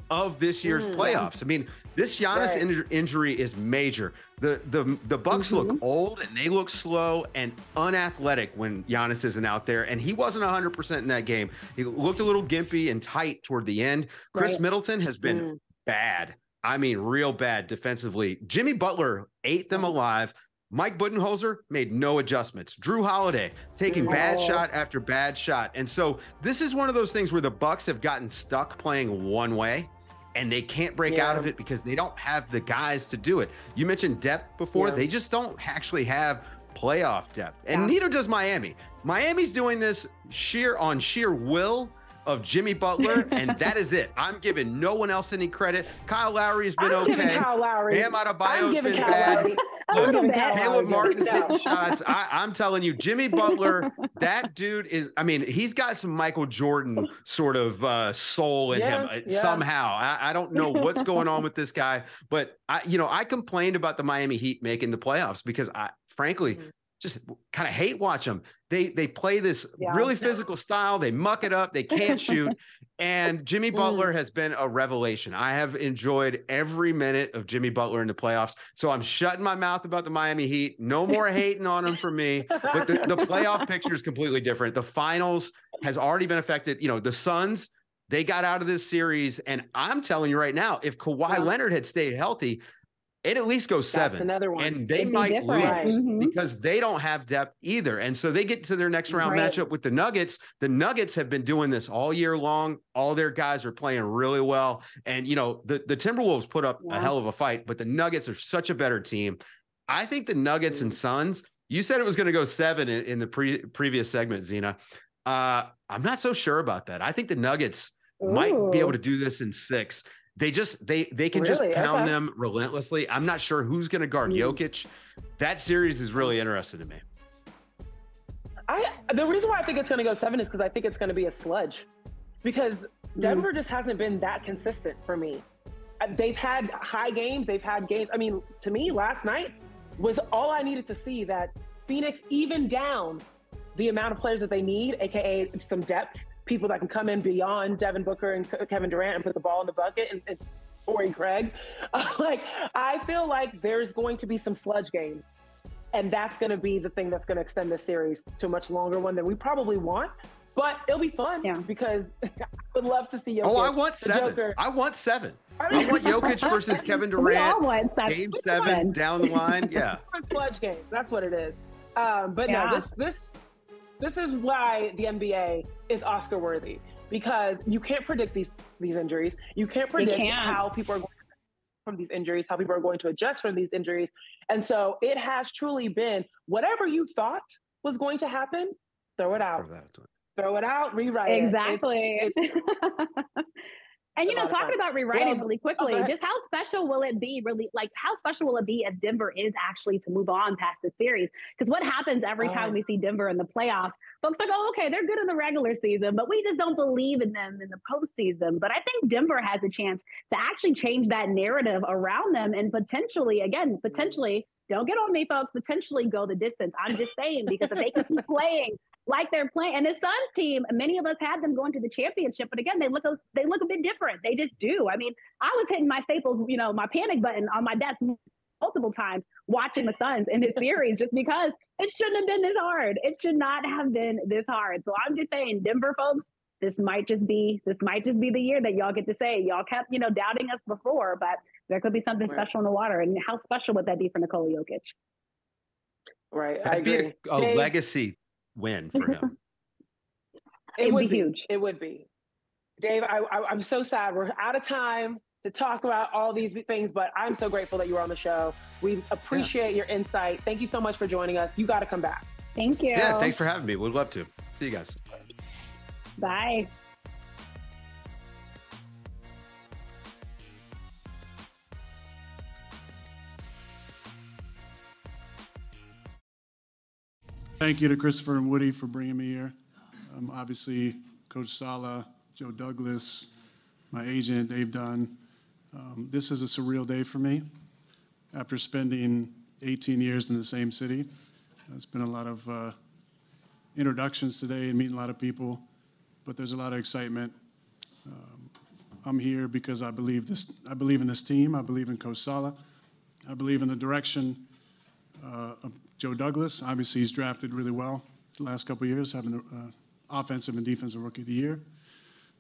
of this year's playoffs. I mean, this Giannis injury is major. The Bucks look old and they look slow and unathletic when Giannis isn't out there. And he wasn't 100% in that game. He looked a little gimpy and tight toward the end. Chris Middleton has been bad. I mean, real bad defensively. Jimmy Butler ate them alive. Mike Budenholzer made no adjustments. Drew Holiday taking bad shot after bad shot. And so this is one of those things where the Bucks have gotten stuck playing one way and they can't break out of it because they don't have the guys to do it. You mentioned depth before. They just don't actually have playoff depth. And neither does Miami. Miami's doing this sheer will of Jimmy Butler, and that is it. I'm giving no one else any credit. Kyle Lowry's been okay. Bam Adebayo's been bad. Caleb Martin's hitting shots. I'm telling you, Jimmy Butler, that dude is, I mean, he's got some Michael Jordan sort of soul in him somehow. I don't know what's going on with this guy, but I complained about the Miami Heat making the playoffs because I frankly just kind of hate watch them. They play this really physical style. They muck it up. They can't shoot. And Jimmy Butler has been a revelation. I have enjoyed every minute of Jimmy Butler in the playoffs. So I'm shutting my mouth about the Miami Heat. No more hating on them for me. But the playoff picture is completely different. The finals has already been affected. You know, the Suns, they got out of this series. And I'm telling you right now, if Kawhi Leonard had stayed healthy, it at least goes 7. Another one. And they might lose because they don't have depth either. And so they get to their next round matchup with the Nuggets. The Nuggets have been doing this all year long. All their guys are playing really well. And, you know, the Timberwolves put up a hell of a fight, but the Nuggets are such a better team. I think the Nuggets and Suns, You said it was going to go 7 in the previous segment, Zena. I'm not so sure about that. I think the Nuggets might be able to do this in 6. They can just pound them relentlessly. I'm not sure who's going to guard Jokic. That series is really interesting to me. The reason why I think it's going to go 7 is because I think it's going to be a sludge. Because Denver just hasn't been that consistent for me. They've had high games. They've had games. I mean, to me, last night was all I needed to see that Phoenix even down the amount of players that they need, aka some depth, people that can come in beyond Devin Booker and Kevin Durant and put the ball in the bucket and Torrey Craig. I feel like there's going to be some sludge games, and that's going to be the thing that's going to extend this series to a much longer one than we probably want. But it'll be fun because I would love to see Jokic. Oh, I want 7. I want 7. I want Jokic versus Kevin Durant. Game 7 down the line. Yeah. Sludge games. That's what it is. But no, this is why the NBA is Oscar worthy, because you can't predict these injuries. You can't predict how people are going to from these injuries, how people are going to adjust from these injuries. And so it has truly been whatever you thought was going to happen, throw it out. Throw it out, rewrite it. Exactly. And, talking about rewriting really quickly, just how special will it be, how special will it be if Denver is actually to move on past the series? Because what happens every time we see Denver in the playoffs, folks are like, oh, okay, they're good in the regular season, but we just don't believe in them in the postseason. But I think Denver has a chance to actually change that narrative around them and potentially, don't get on me, folks, potentially go the distance. I'm just saying, because if they can keep playing like they're playing, and the Suns team, many of us had them going to the championship, but again, they look a bit different. They just do. I mean, I was hitting my Staples, my panic button on my desk multiple times watching the Suns in this series, just because it shouldn't have been this hard. It should not have been this hard. So I'm just saying, Denver folks, this might just be the year that y'all get to say, y'all kept, doubting us before, but there could be something special in the water. And how special would that be for Nikola Jokic? Right. That'd be a legacy win for him. It would be huge. It would be. Dave, I'm so sad. We're out of time to talk about all these things, but I'm so grateful that you were on the show. We appreciate your insight. Thank you so much for joining us. You got to come back. Thank you. Yeah, thanks for having me. We'd love to. See you guys. Bye. Thank you to Christopher and Woody for bringing me here. Obviously, Coach Sala, Joe Douglas, my agent, Dave Dunn. This is a surreal day for me. After spending 18 years in the same city, it's been a lot of introductions today and meeting a lot of people, but there's a lot of excitement. I'm here because I believe in this team. I believe in Coach Sala. I believe in the direction of Joe Douglas. Obviously, he's drafted really well the last couple of years, having the offensive and defensive rookie of the year.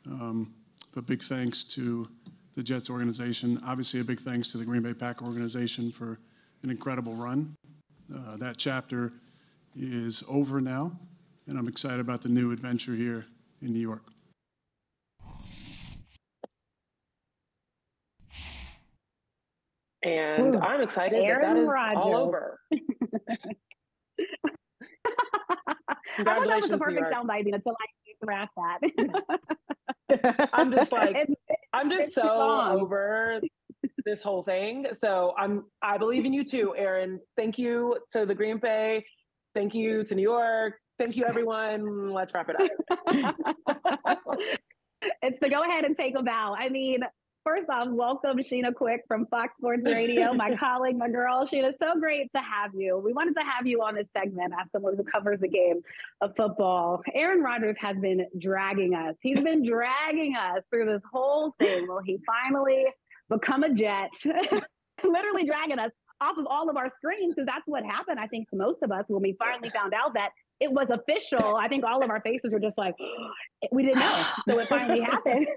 But big thanks to the Jets organization. Obviously, a big thanks to the Green Bay Packers organization for an incredible run. That chapter is over now, and I'm excited about the new adventure here in New York. And I'm excited that is all over. I thought that was the perfect soundbite until I wrap that. I'm just so over this whole thing. So I believe in you too, Aaron. Thank you to the Green Bay. Thank you to New York. Thank you, everyone. Let's wrap it up. It's the go ahead and take a bow. I mean, first off, welcome Sheena Quick from Fox Sports Radio, my colleague, my girl. Sheena, so great to have you. We wanted to have you on this segment as someone who covers the game of football. Aaron Rodgers has been dragging us. He's been dragging us through this whole thing. Will he finally become a Jet? Literally dragging us off of all of our screens, because that's what happened, I think, to most of us when we finally found out that it was official. I think all of our faces were just like, we didn't know. So it finally happened.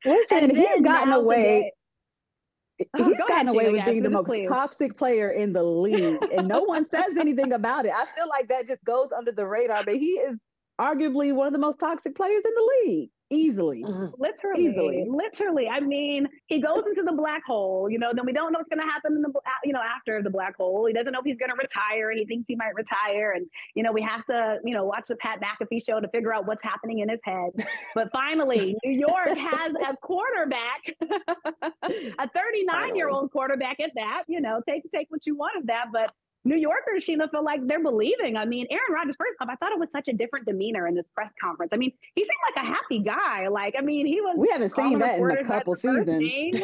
Listen, he's gotten away. He's gotten away with being the most toxic player in the league, and no one says anything about it. I feel like that just goes under the radar, but he is arguably one of the most toxic players in the league. Easily. Literally. I mean, he goes into the black hole, then we don't know what's going to happen after the black hole. He doesn't know if he's going to retire, and he thinks he might retire. And, we have to, watch the Pat McAfee show to figure out what's happening in his head. But finally, New York has a quarterback, a 39-year-old quarterback at that, take what you want of that. But New Yorkers, Sheena, feel like they're believing. I mean, Aaron Rodgers, first off, I thought it was such a different demeanor in this press conference. I mean, he seemed like a happy guy. He was. We haven't seen that in a couple seasons.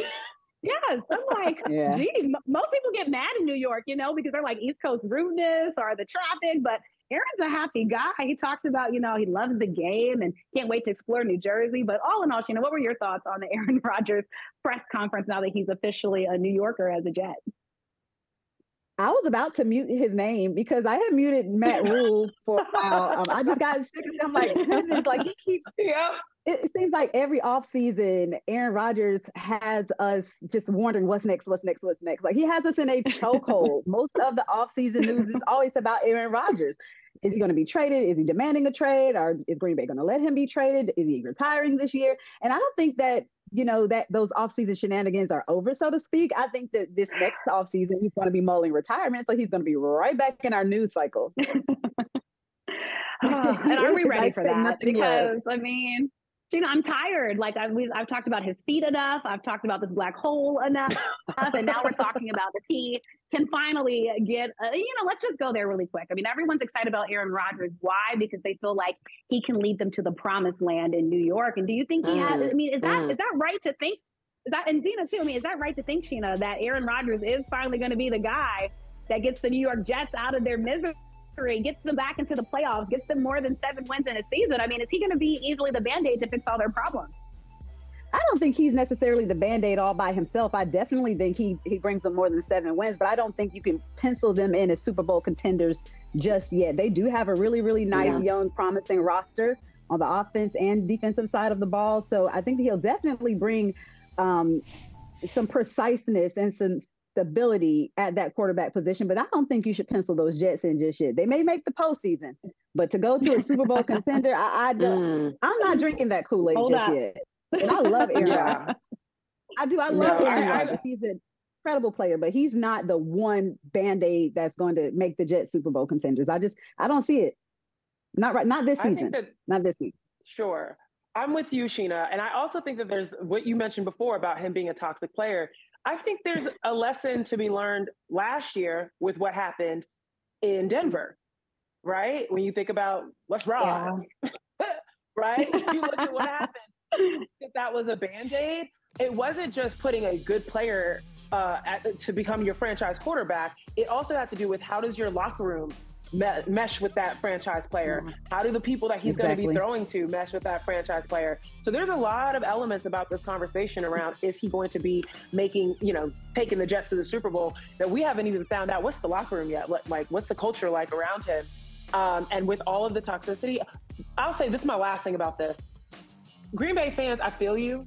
Yes, I'm like, geez, most people get mad in New York, because they're like East Coast rudeness or the traffic, but Aaron's a happy guy. He talks about, he loves the game and can't wait to explore New Jersey. But all in all, Sheena, what were your thoughts on the Aaron Rodgers press conference now that he's officially a New Yorker as a Jet? I was about to mute his name because I had muted Matt Rule for a while. I just got sick of him. I'm like, goodness, he keeps. Yeah. It seems like every offseason, Aaron Rodgers has us just wondering what's next. Like he has us in a chokehold. Most of the offseason news is always about Aaron Rodgers. Is he going to be traded? Is he demanding a trade? Or is Green Bay going to let him be traded? Is he retiring this year? And I don't think that, that those offseason shenanigans are over, so to speak. I think that this next offseason, he's going to be mulling retirement. So he's going to be right back in our news cycle. And are we ready for that? Because, I'm tired. I've talked about his feet enough. I've talked about this black hole enough. And now we're talking about if he can finally get, let's just go there really quick. Everyone's excited about Aaron Rodgers. Why? Because they feel like he can lead them to the promised land in New York. And do you think he has, is that right to think? And Zena too, is that right to think, Sheena, that Aaron Rodgers is finally going to be the guy that gets the New York Jets out of their misery? Gets them back into the playoffs, gets them more than 7 wins in a season. Is he going to be easily the Band-Aid to fix all their problems? I don't think he's necessarily the Band-Aid all by himself. I definitely think he brings them more than 7 wins, but I don't think you can pencil them in as Super Bowl contenders just yet. They do have a really, really nice, young, promising roster on the offense and defensive side of the ball. So I think he'll definitely bring some preciseness and some stability at that quarterback position, but I don't think you should pencil those Jets in just yet. They may make the postseason, but to go to a Super Bowl contender, I'm not drinking that Kool-Aid yet. And I love Aaron Rodgers. I do. I love Aaron Rodgers. He's an incredible player, but he's not the one Band-Aid that's going to make the Jets Super Bowl contenders. I don't see it. Not this season. Not this season. Sure. I'm with you, Sheena. And I also think that there's what you mentioned before about him being a toxic player. I think there's a lesson to be learned last year with what happened in Denver, right? When you think about let's ride, right? You look at what happened. If that was a Band-Aid, it wasn't just putting a good player to become your franchise quarterback. It also had to do with how does your locker room mesh with that franchise player? How do the people that he's going to be throwing to mesh with that franchise player? So there's a lot of elements about this conversation around, is he going to be making, taking the Jets to the Super Bowl, that we haven't even found out what's the locker room yet. Like, what's the culture like around him? And with all of the toxicity, I'll say this is my last thing about this. Green Bay fans, I feel you.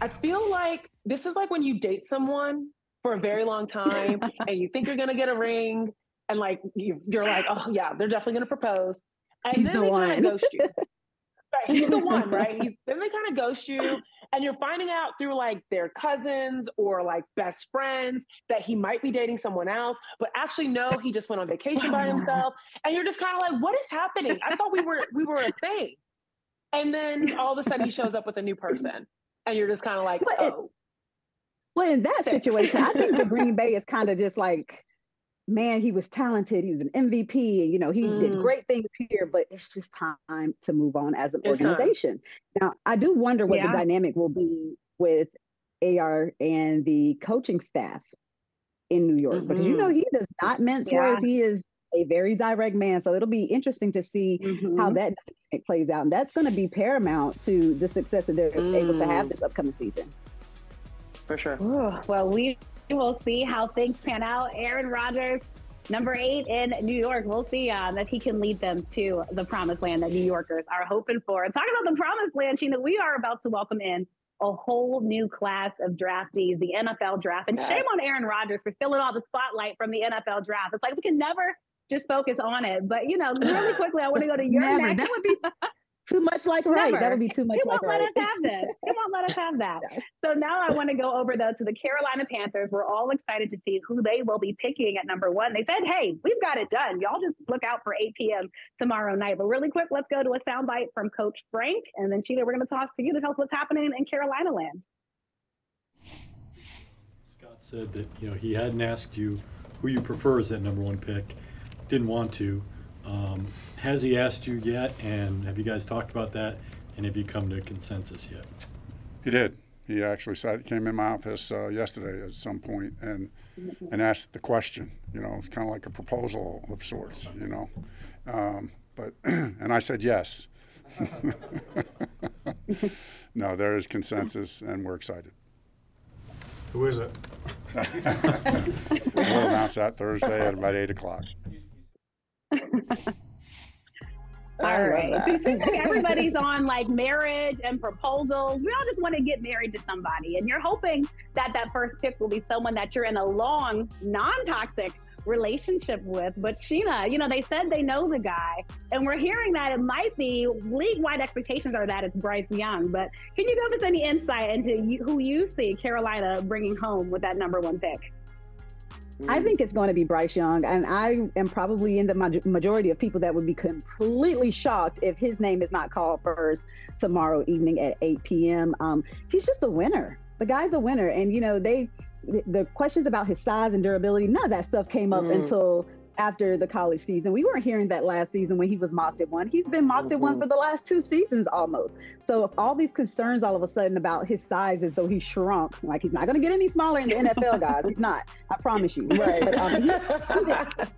I feel like this is like when you date someone for a very long time and you think you're going to get a ring. And you're like, oh yeah, they're definitely going to propose. And then they kind of ghost you. Right, he's the one, right? Then they kind of ghost you. And you're finding out through their cousins or best friends that he might be dating someone else. But actually, no, he just went on vacation by himself. And you're just kind of like, what is happening? I thought we were a thing. And then all of a sudden he shows up with a new person. And you're just kind of like, Well, in that situation, I think the Green Bay is kind of just man, he was talented. He was an MVP. And, he did great things here, but it's just time to move on as an organization. Now, I do wonder what the dynamic will be with AR and the coaching staff in New York, because, he does not mince words. He is a very direct man. So it'll be interesting to see how that dynamic plays out. And that's going to be paramount to the success that they're able to have this upcoming season. For sure. Ooh, well, we will see how things pan out. Aaron Rodgers, number 8 in New York. We'll see if he can lead them to the promised land that New Yorkers are hoping for. And talking about the promised land, Sheena, we are about to welcome in a whole new class of draftees, the NFL draft. And shame on Aaron Rodgers for stealing all the spotlight from the NFL draft. It's we can never just focus on it. But, really quickly, I want to go to your next. That would be Too much like Reich. That would be too much like Reich. He won't let us have this. He won't let us have that. So now I want to go over, though, to the Carolina Panthers. We're all excited to see who they will be picking at number 1. They said, hey, we've got it done. Y'all just look out for 8 p.m. tomorrow night. But really quick, let's go to a soundbite from Coach Frank. And then, Sheena, we're going to toss to you to tell us what's happening in Carolina land. Scott said that, he hadn't asked you who you prefer as that number 1 pick. Didn't want to. Has he asked you yet, and have you guys talked about that, and have you come to a consensus yet? He did. He actually came in my office yesterday at some point and asked the question. It's kind of like a proposal of sorts, but and I said yes. No, there is consensus, and we're excited. Who is it? We'll announce that Thursday at about 8 o'clock. All right. So it seems like everybody's on like marriage and proposals. We all just want to get married to somebody. And you're hoping that that first pick will be someone that you're in a long, non-toxic relationship with. But Sheena, they said they know the guy. And we're hearing that it might be league-wide expectations are that it's Bryce Young. But can you give us any insight into who you see Carolina bringing home with that number 1 pick? I think it's going to be Bryce Young, and I am probably in the majority of people that would be completely shocked if his name is not called first tomorrow evening at 8 p.m. He's just a winner. The guy's a winner, and the questions about his size and durability, none of that stuff came up until after the college season. We weren't hearing that last season when he was mocked at 1. He's been mocked at 1 for the last 2 seasons almost. So if all these concerns all of a sudden about his size as though he shrunk, like he's not going to get any smaller in the NFL, guys. He's not. I promise you. Right. But, he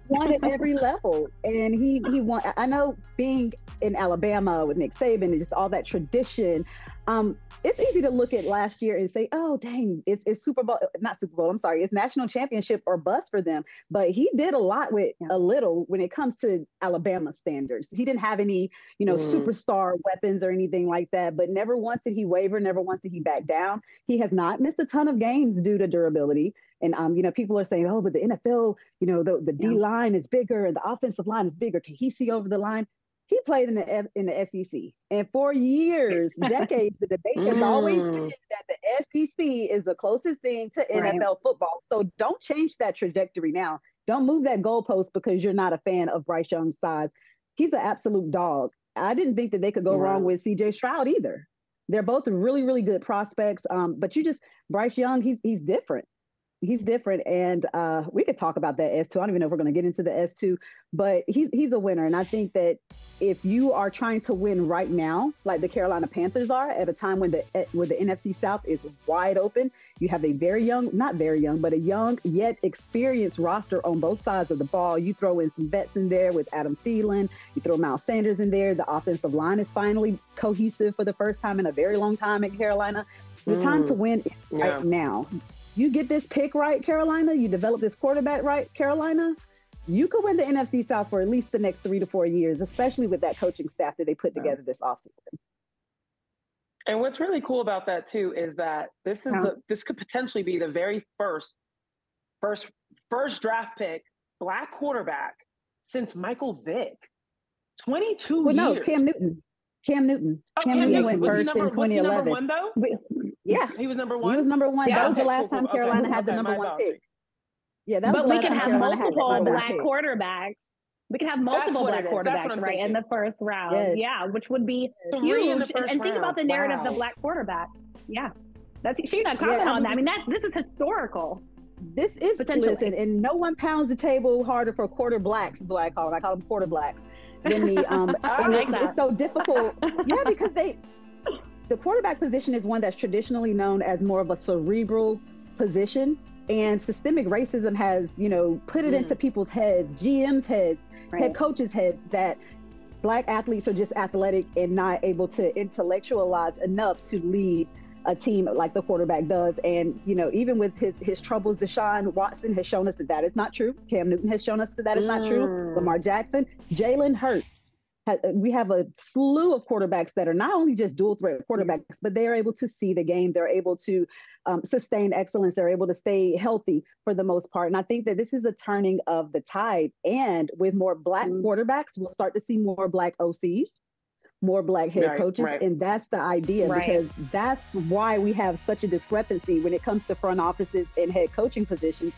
won at every level. And he won. I know being in Alabama with Nick Saban and just all that tradition, it's easy to look at last year and say, oh, dang, it's Super Bowl, not Super Bowl, I'm sorry, it's national championship or bust for them. But he did a lot with a little when it comes to Alabama standards. He didn't have any, superstar weapons or anything like that, but never once did he waver, never once did he back down. He has not missed a ton of games due to durability. And, people are saying, oh, but the NFL, the D line is bigger and the offensive line is bigger. Can he see over the line? He played in the SEC. And for years, decades, the debate has always been that the SEC is the closest thing to NFL football. So don't change that trajectory now. Don't move that goalpost because you're not a fan of Bryce Young's size. He's an absolute dog. I didn't think that they could go wrong with C.J. Stroud either. They're both really, really good prospects. But Bryce Young, he's different. He's different, and we could talk about that S2. I don't even know if we're going to get into the S2, but he's a winner. And I think that if you are trying to win right now, like the Carolina Panthers are, at a time when the NFC South is wide open, you have a not very young, but a young yet experienced roster on both sides of the ball. You throw in some vets in there with Adam Thielen. You throw Miles Sanders in there. The offensive line is finally cohesive for the first time in a very long time in Carolina. The time to win is right now. You get this pick right, Carolina, you develop this quarterback right, Carolina, you could win the NFC South for at least the next 3 to 4 years, especially with that coaching staff that they put together this offseason. And what's really cool about that, too, is that this could potentially be the very first draft pick, Black quarterback since Michael Vick. 22 years. No, Cam Newton. Cam Newton went first in 2011. Was he number 1, though? Yeah. He was number 1? He was number 1. Yeah, that was the last time Carolina had the number 1 pick. Yeah, that was the last time Carolina had the number 1 pick. But we can have multiple Black quarterbacks. We can have multiple Black quarterbacks, right, in the first round. Yes. Yeah, which would be huge. And think about the narrative of the Black quarterback. Yeah. Sheena, comment on that. I mean, this is historical. This is, listen, and no one pounds the table harder for quarter blacks, is what I call them. I call them quarter blacks. Than me. It's so difficult. Yeah, because the quarterback position is one that's traditionally known as more of a cerebral position, and systemic racism has, put it into people's heads, GM's heads, head coaches' heads, that Black athletes are just athletic and not able to intellectualize enough to lead a team like the quarterback does. And, even with his troubles, Deshaun Watson has shown us that is not true. Cam Newton has shown us that is not true. Lamar Jackson, Jalen Hurts. We have a slew of quarterbacks that are not only just dual threat quarterbacks, but they are able to see the game. They're able to sustain excellence. They're able to stay healthy for the most part. And I think that this is a turning of the tide. And with more Black quarterbacks, we'll start to see more Black OCs. more black head coaches. And that's the idea, because that's why we have such a discrepancy when it comes to front offices and head coaching positions,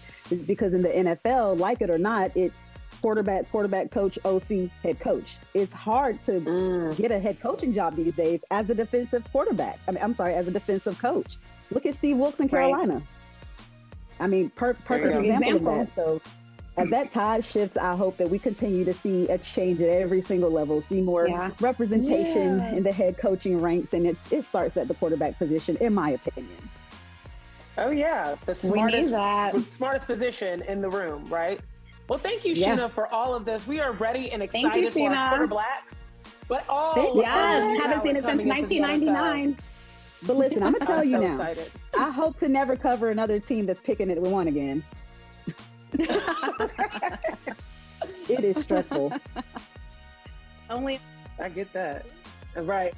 because in the NFL, like it or not, it's quarterback, coach, OC, head coach. It's hard to get a head coaching job these days as a defensive quarterback. As a defensive coach. Look at Steve Wilkes in Carolina. I mean, perfect example of that. So as that tide shifts, I hope that we continue to see a change at every single level, see more representation in the head coaching ranks, and it starts at the quarterback position, in my opinion. Oh yeah, the smartest position in the room, right? Well, thank you, Sheena, for all of this. We are ready and excited for our quarter blacks. But haven't seen it since 1999. But listen, I'm gonna tell you now. Excited. I hope to never cover another team that's picking it one again. It is stressful. I get that. Right.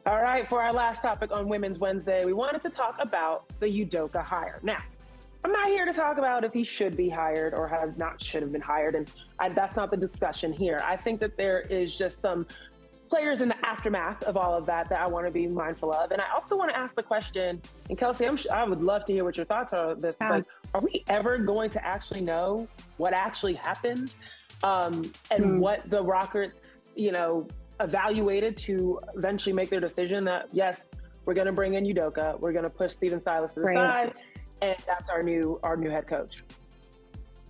All right, for our last topic on Women's Wednesday, we wanted to talk about the Udoka hire. Now, I'm not here to talk about if he should be hired or should have been hired, and that's not the discussion here. I think that there is just some players in the aftermath of all of that I want to be mindful of. And I also want to ask the question, and Kelsey, I would love to hear what your thoughts are on this. Like, are we ever going to actually know what actually happened and what the Rockets, evaluated to eventually make their decision that, yes, we're going to bring in Udoka, we're going to push Steven Silas to the side, and that's our new head coach?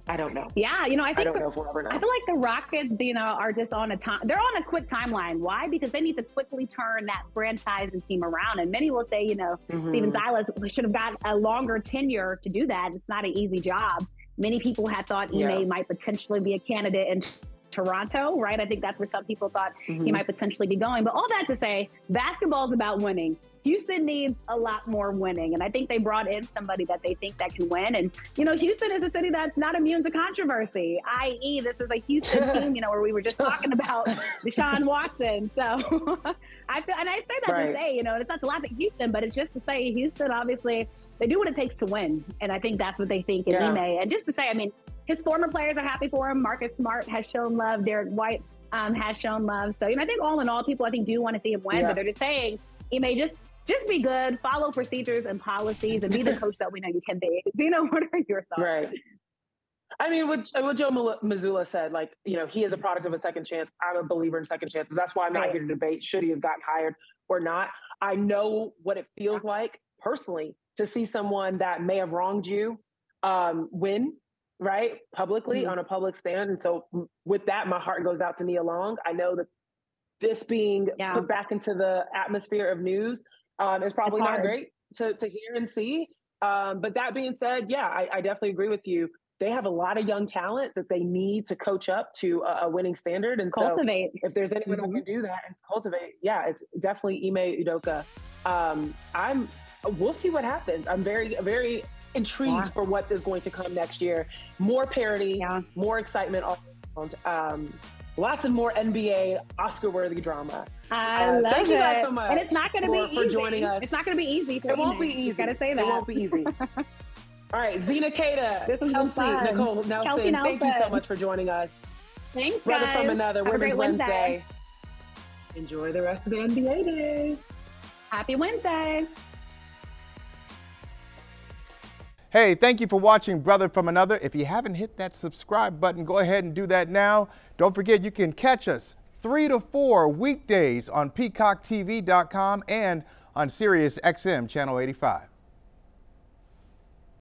I don't know. Yeah, I don't know if we'll ever know. I feel like the Rockets, are just on they're on a quick timeline. Why? Because they need to quickly turn that franchise and team around. And many will say, Steven Silas should have got a longer tenure to do that. It's not an easy job. Many people had thought Ime might potentially be a candidate in Toronto, right? I think that's where some people thought he might potentially be going. But all that to say, basketball is about winning. Houston needs a lot more winning. And I think they brought in somebody that they think that can win. And, Houston is a city that's not immune to controversy, i.e. this is a Houston team, where we were just talking about Deshaun Watson. So I say that to say, it's not to laugh at Houston, but it's just to say Houston, obviously, they do what it takes to win. And I think that's what they think in Ime. And just to say, his former players are happy for him. Marcus Smart has shown love. Derek White has shown love. So, I think all in all, people, do want to see him win. But they're just saying, Ime, just be good, follow procedures and policies, and be the coach that we know you can be. What are your thoughts? Right. What Joe Mazzulla said, he is a product of a second chance. I'm a believer in second chances. That's why I'm not here to debate should he have gotten hired or not. I know what it feels like personally to see someone that may have wronged you win, right, publicly on a public stand. And so with that, my heart goes out to Nia Long. I know that this being put back into the atmosphere of news is probably not great to hear and see. But that being said, I definitely agree with you. They have a lot of young talent that they need to coach up to a winning standard. And cultivate. So if there's anyone who can do that and cultivate, it's definitely Ime Udoka. We'll see what happens. I'm very, very intrigued for what is going to come next year. More parity, more excitement all around. Lots of more NBA Oscar-worthy drama. I love thank you guys so much. And it's not going to be easy. For joining us. It's not going to be easy. It won't be easy. Got to say that. It won't be easy. All right, Zena, Keita, Kelsey, Nicole, Nelson, thank you so much for joining us. Thanks, Brother guys. from Another, Have Women's Wednesday. Enjoy the rest of the NBA day. Happy Wednesday. Hey, thank you for watching Brother from Another. If you haven't hit that subscribe button, go ahead and do that now. Don't forget you can catch us 3 to 4 weekdays on PeacockTV.com and on Sirius XM Channel 85.